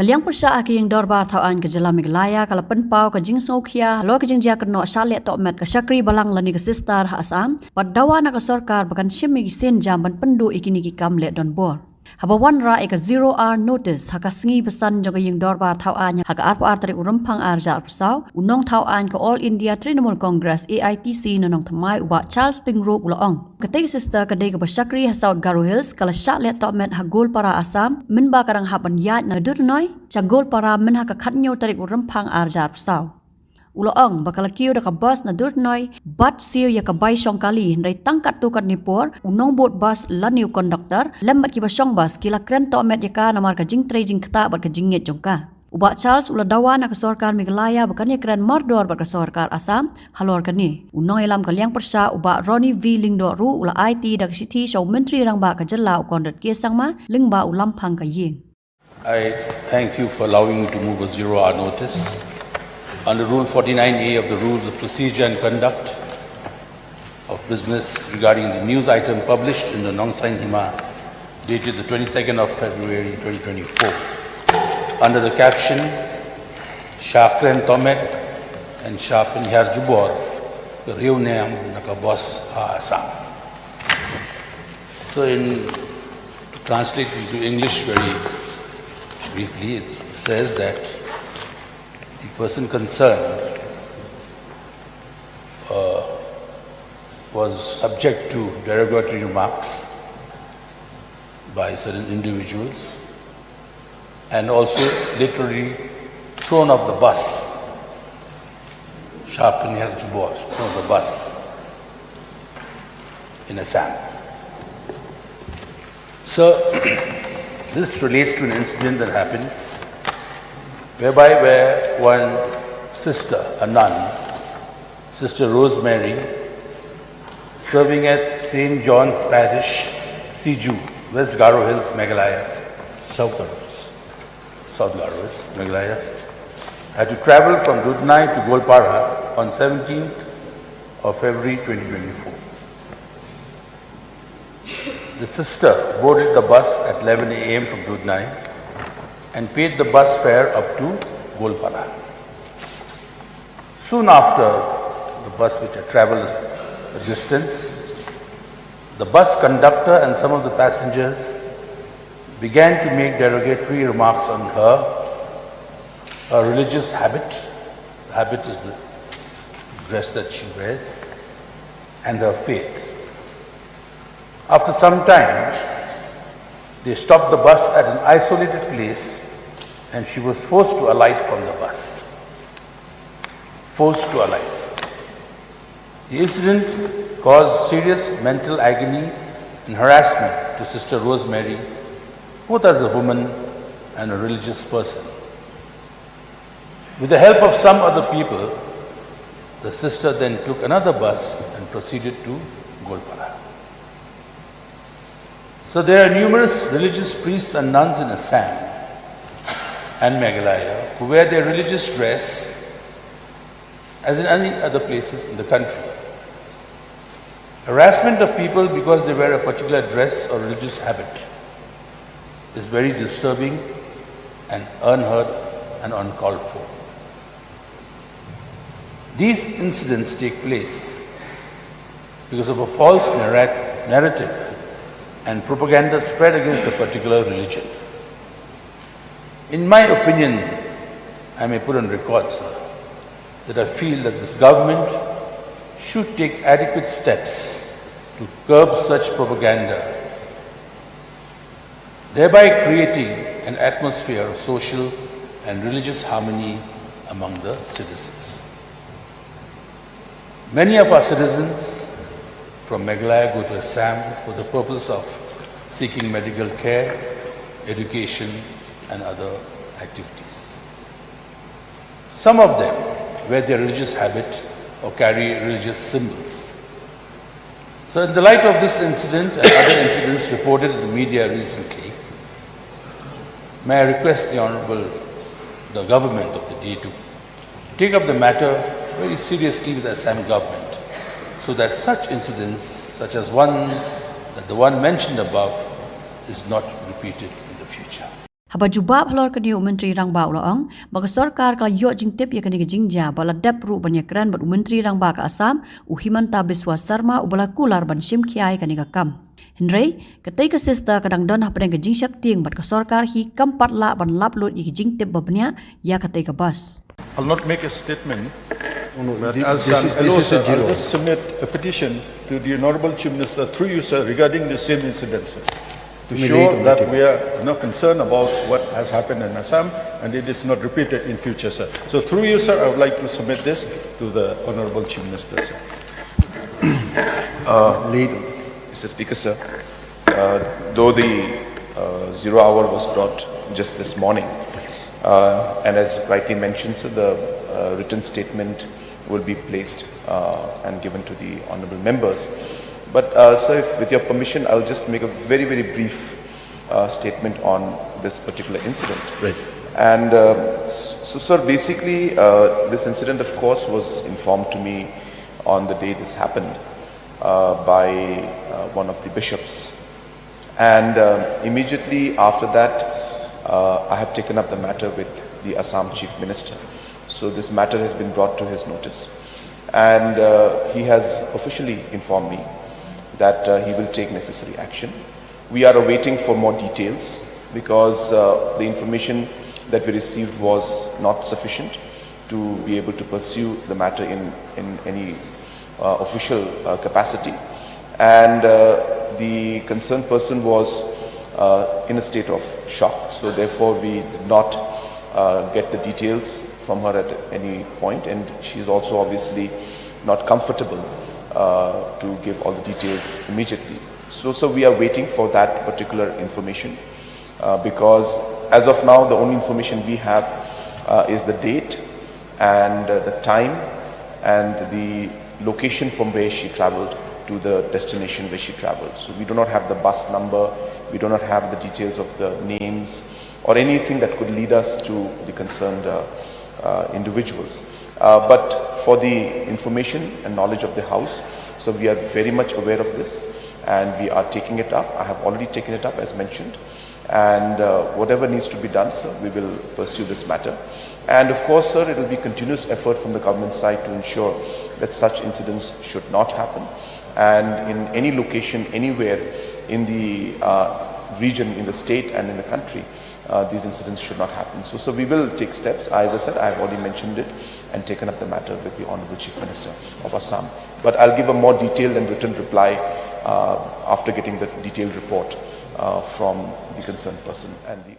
Kaliang persya aki yang dorbar tauan ke Jela Meghalaya kala penpau ke jing Sokia lo ke jing dia keno Shah Tohmet ke Syakri balang lani ke sistar Asssam padawa na ke Sorkar bakan shimi gisin jamban pendu ikini ki kamle don bor. Haba wan ra ke 0 hour notice haka sengi pesan jaga yang dorbar tauan haka arpa tarik urempang arja persau unong tauan ke All India Trinamool Congress AITC nanong thamai uba Charles Pingrok ulaong. Ketika sister kedai ke Syakri South Garo Hills kala Shah Tohmet hagol para Asssam minba kadang haban yat na durnoi cagol para min haka khatnyo tarik urempang arja persau. Ulaong bakal kiu da ka bus na durnoi bat siu ya ka bai syong kali ndai tangkat tu kat nipor unong bot bus laniu conductor lembat ki basyong bus kila Kren Tohmet ya ka namar ka jing tre jing kata bat ka jingit jongka. Uba Charles ula dawa na ka Sorkar Meghalaya bakan ya Kren mardor bat ka Sorkar Asssam halor ka ni. Unong ilam kaliang persya uba Ronnie V Lingdo ru ula IT da ka sithi shaw menteri rang ba ka jela ukondrat kiesang ma lingba ulampang ka ying. I thank you for allowing me to move a 0-hour notice. Under Rule 49A of the Rules of Procedure and Conduct of Business regarding the news item published in the Nong Sain Hima dated the 22nd of February 2024 under the caption Shah Kren Tohmet and Shah Pynsgew the real name Nakabos Asssam. So to translate into English very briefly, it says that the person concerned was subject to derogatory remarks by certain individuals and also literally thrown off the bus. Shah Pynsgew thrown off the bus in Assam. So this relates to an incident that happened where one sister, a nun, Sister Rosemary, serving at St. John's Parish, Pynsgew, West Garo Hills, Meghalaya, South Garo Hills, Meghalaya, had to travel from Dudnai to Golpara on 17th of February 2024. The sister boarded the bus at 11 a.m. from Dudnai and paid the bus fare up to Golpara. Soon after the bus which had traveled a distance, the bus conductor and some of the passengers began to make derogatory remarks on her religious habit. The habit is the dress that she wears, and her faith. After some time, they stopped the bus at an isolated place and she was forced to alight from the bus. Forced to alight. The incident caused serious mental agony and harassment to Sister Rosemary, both as a woman and a religious person. With the help of some other people, the sister then took another bus and proceeded to Golpara. So there are numerous religious priests and nuns in Assam and Meghalaya who wear their religious dress as in any other places in the country. Harassment of people because they wear a particular dress or religious habit is very disturbing and unheard and uncalled for. These incidents take place because of a false narrative and propaganda spread against a particular religion. In my opinion, I may put on record, sir, that I feel that this government should take adequate steps to curb such propaganda, thereby creating an atmosphere of social and religious harmony among the citizens. Many of our citizens from Meghalaya go to Assam for the purpose of seeking medical care, education, and other activities. Some of them wear their religious habit or carry religious symbols. So in the light of this incident and other incidents reported in the media recently, may I request the government of the day to take up the matter very seriously with the Assam government so that such incidents, such as the one mentioned above, is not repeated in the future. Haba jubab halor kani menteri rang ba ulang baka Sorkar kala yo jingtip ya kani jingja bala dap ru ban Kren ban menteri rang ba ka Asam uhimanta Biswa Sarma ubala kular ban shimkiai kani kam. Henry ketai ka sista kadang don hapren ka jingshap ting bat ka Sorkar hi kampat la ban lapload i jingtip babnya ya ketai ka bas. I'll not make a statement. But This as is- an this LO, is a sir, I'll zero. just submit a petition to the Honorable Chief Minister through you, sir, regarding the same incident, sir, to Immediate show that meeting. we are concerned about what has happened in Assam and it is not repeated in future, sir. So through you, sir, I would like to submit this to the Honorable Chief Minister, sir. Lead. Mr. Speaker, sir, though the 0 hour was brought just this morning, and as rightly mentioned, sir, the written statement will be placed and given to the honourable members. But, sir, if, with your permission, I'll just make a very, very brief statement on this particular incident. Right. And so, sir, basically, this incident, of course, was informed to me on the day this happened by one of the bishops. And immediately after that, I have taken up the matter with the Assam Chief Minister. So this matter has been brought to his notice. And he has officially informed me that he will take necessary action. We are awaiting for more details because the information that we received was not sufficient to be able to pursue the matter in any official capacity. And the concerned person was in a state of shock. So therefore we did not get the details from her at any point, and she is also obviously not comfortable to give all the details immediately. So we are waiting for that particular information because as of now the only information we have is the date and the time and the location from where she traveled to the destination where she traveled. So we do not have the bus number, we do not have the details of the names or anything that could lead us to the concerned individuals. But for the information and knowledge of the House, so we are very much aware of this and we are taking it up. I have already taken it up as mentioned, and whatever needs to be done, sir, we will pursue this matter. And of course, sir, it will be continuous effort from the government side to ensure that such incidents should not happen, and in any location, anywhere in the region, in the state and in the country, these incidents should not happen. So we will take steps. As I said, I have already mentioned it and taken up the matter with the Honourable Chief Minister of Assam. But I'll give a more detailed and written reply after getting the detailed report from the concerned person and the